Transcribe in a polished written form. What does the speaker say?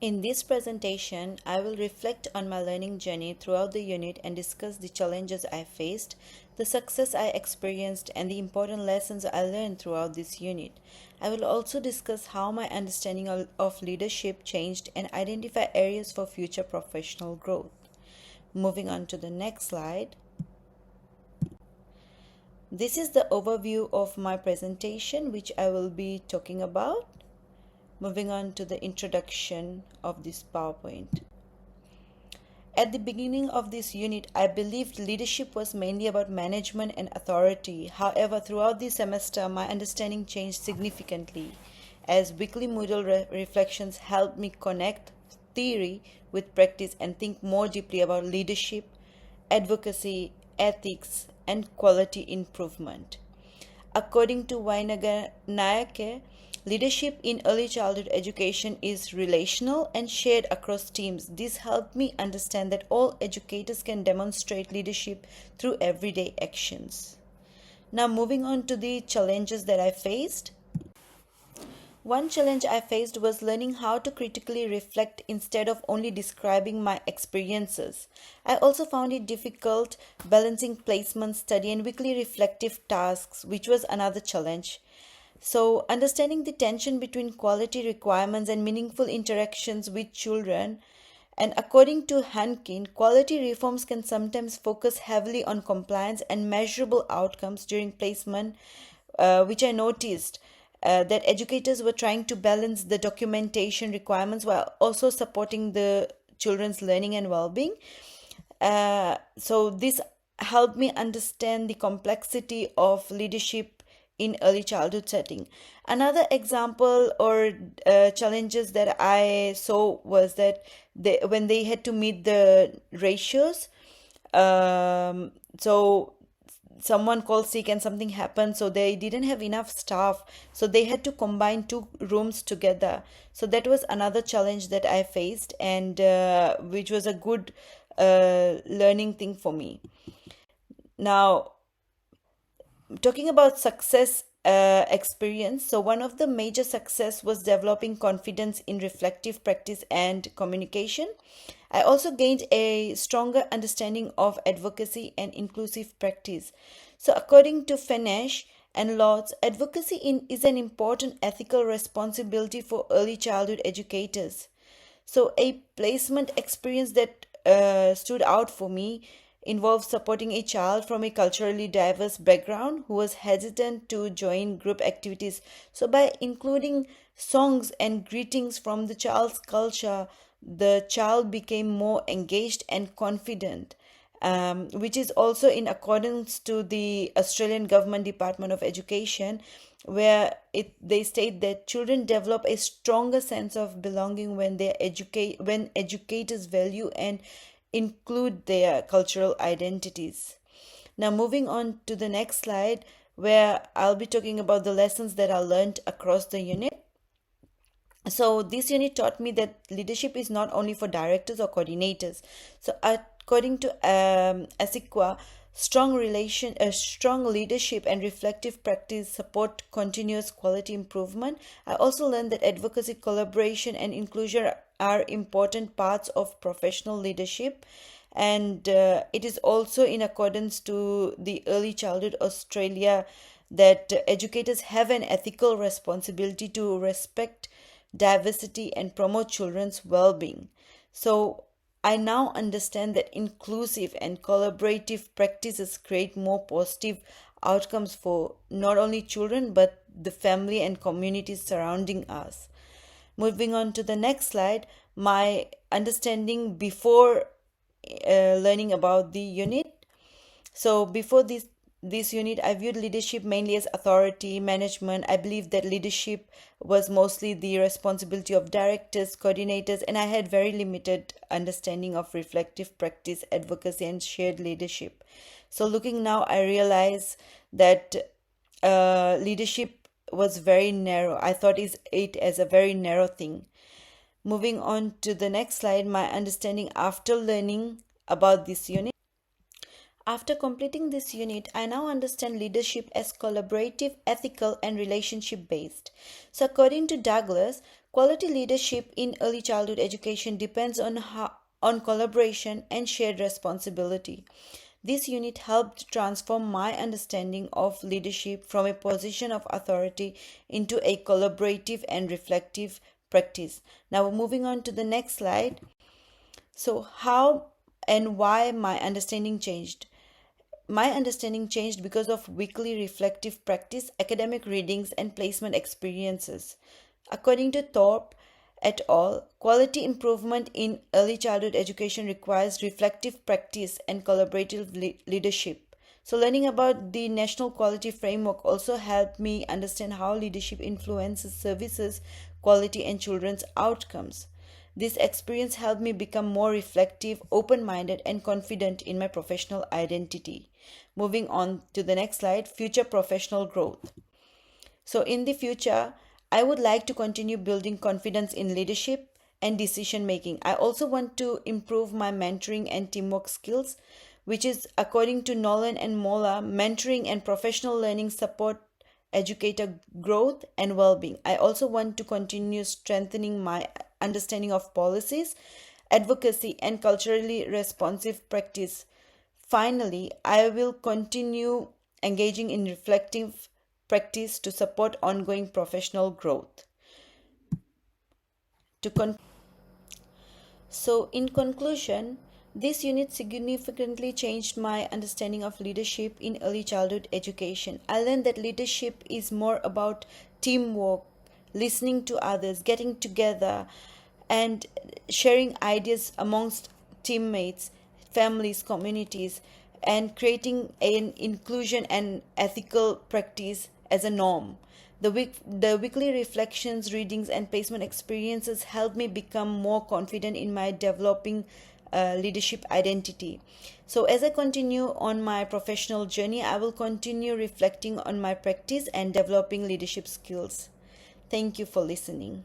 In this presentation, I will reflect on my learning journey throughout the unit and discuss the challenges I faced, the success I experienced, and the important lessons I learned throughout this unit. I will also discuss how my understanding of leadership changed and identify areas for future professional growth. Moving on to the next slide. This is the overview of my presentation, which I will be talking about. Moving on to the introduction of this PowerPoint. At the beginning of this unit, I believed leadership was mainly about management and authority. However, throughout the semester, my understanding changed significantly as weekly Moodle reflections helped me connect theory with practice and think more deeply about leadership, advocacy, ethics, and quality improvement. According to Vainaganaike, leadership in early childhood education is relational and shared across teams. This helped me understand that all educators can demonstrate leadership through everyday actions. Now, moving on to the challenges that I faced. One challenge I faced was learning how to critically reflect instead of only describing my experiences. I also found it difficult balancing placement, study, and weekly reflective tasks, which was another challenge. So, understanding the tension between quality requirements and meaningful interactions with children. And according to Hankin, quality reforms can sometimes focus heavily on compliance and measurable outcomes during placement, which I noticed that educators were trying to balance the documentation requirements while also supporting the children's learning and well-being. So this helped me understand the complexity of leadership in early childhood setting. Another example or challenges that I saw was that when they had to meet the ratios, so someone called sick and something happened, so they didn't have enough staff, so they had to combine two rooms together. So that was another challenge that I faced, and which was a good learning thing for me. Now, talking about success experience, so one of the major success was developing confidence in reflective practice and communication. I also gained a stronger understanding of advocacy and inclusive practice. So according to Fenesh and Lords, is an important ethical responsibility for early childhood educators. So a placement experience that stood out for me involved supporting a child from a culturally diverse background who was hesitant to join group activities. So, by including songs and greetings from the child's culture, the child became more engaged and confident. Which is also in accordance to the Australian Government Department of Education, where they state that children develop a stronger sense of belonging when educators value and include their cultural identities. Now, moving on to the next slide, where I'll be talking about the lessons that I learned across the unit. So, this unit taught me that leadership is not only for directors or coordinators. So, according to Asiqua, strong leadership and reflective practice support continuous quality improvement. I also learned that advocacy, collaboration, and inclusion are important parts of professional leadership, and it is also in accordance to the Early Childhood Australia that educators have an ethical responsibility to respect diversity and promote children's well-being. So I now understand that inclusive and collaborative practices create more positive outcomes for not only children but the family and communities surrounding us. Moving on to the next slide, my understanding before learning about the unit. So before this unit, I viewed leadership mainly as authority, management. I believed that leadership was mostly the responsibility of directors, coordinators, and I had very limited understanding of reflective practice, advocacy, and shared leadership. So looking now, I realize that leadership was very narrow. I thought it as a very narrow thing. Moving on to the next slide, my understanding after learning about this unit. After completing this unit, I now understand leadership as collaborative, ethical, and relationship based. So, according to Douglas, quality leadership in early childhood education depends on collaboration and shared responsibility. This unit helped transform my understanding of leadership from a position of authority into a collaborative and reflective practice. Now, moving on to the next slide. So, how and why my understanding changed? My understanding changed because of weekly reflective practice, academic readings, and placement experiences. According to Thorpe et al., quality improvement in early childhood education requires reflective practice and collaborative leadership. So, learning about the National Quality Framework also helped me understand how leadership influences services, quality, and children's outcomes. This experience helped me become more reflective, open minded, and confident in my professional identity. Moving on to the next slide, future professional growth. So, in the future, I would like to continue building confidence in leadership and decision making. I also want to improve my mentoring and teamwork skills, which is, according to Nolan and Mola, mentoring and professional learning support educator growth and well being. I also want to continue strengthening my understanding of policies, advocacy, and culturally responsive practice. Finally, I will continue engaging in reflective practice to support ongoing professional growth. To con- in conclusion, this unit significantly changed my understanding of leadership in early childhood education. I learned that leadership is more about teamwork, listening to others, getting together, and sharing ideas amongst teammates, families, communities, and creating an inclusion and ethical practice as a norm. The weekly reflections, readings, and placement experiences helped me become more confident in my developing leadership identity. So, as I continue on my professional journey, I will continue reflecting on my practice and developing leadership skills. Thank you for listening.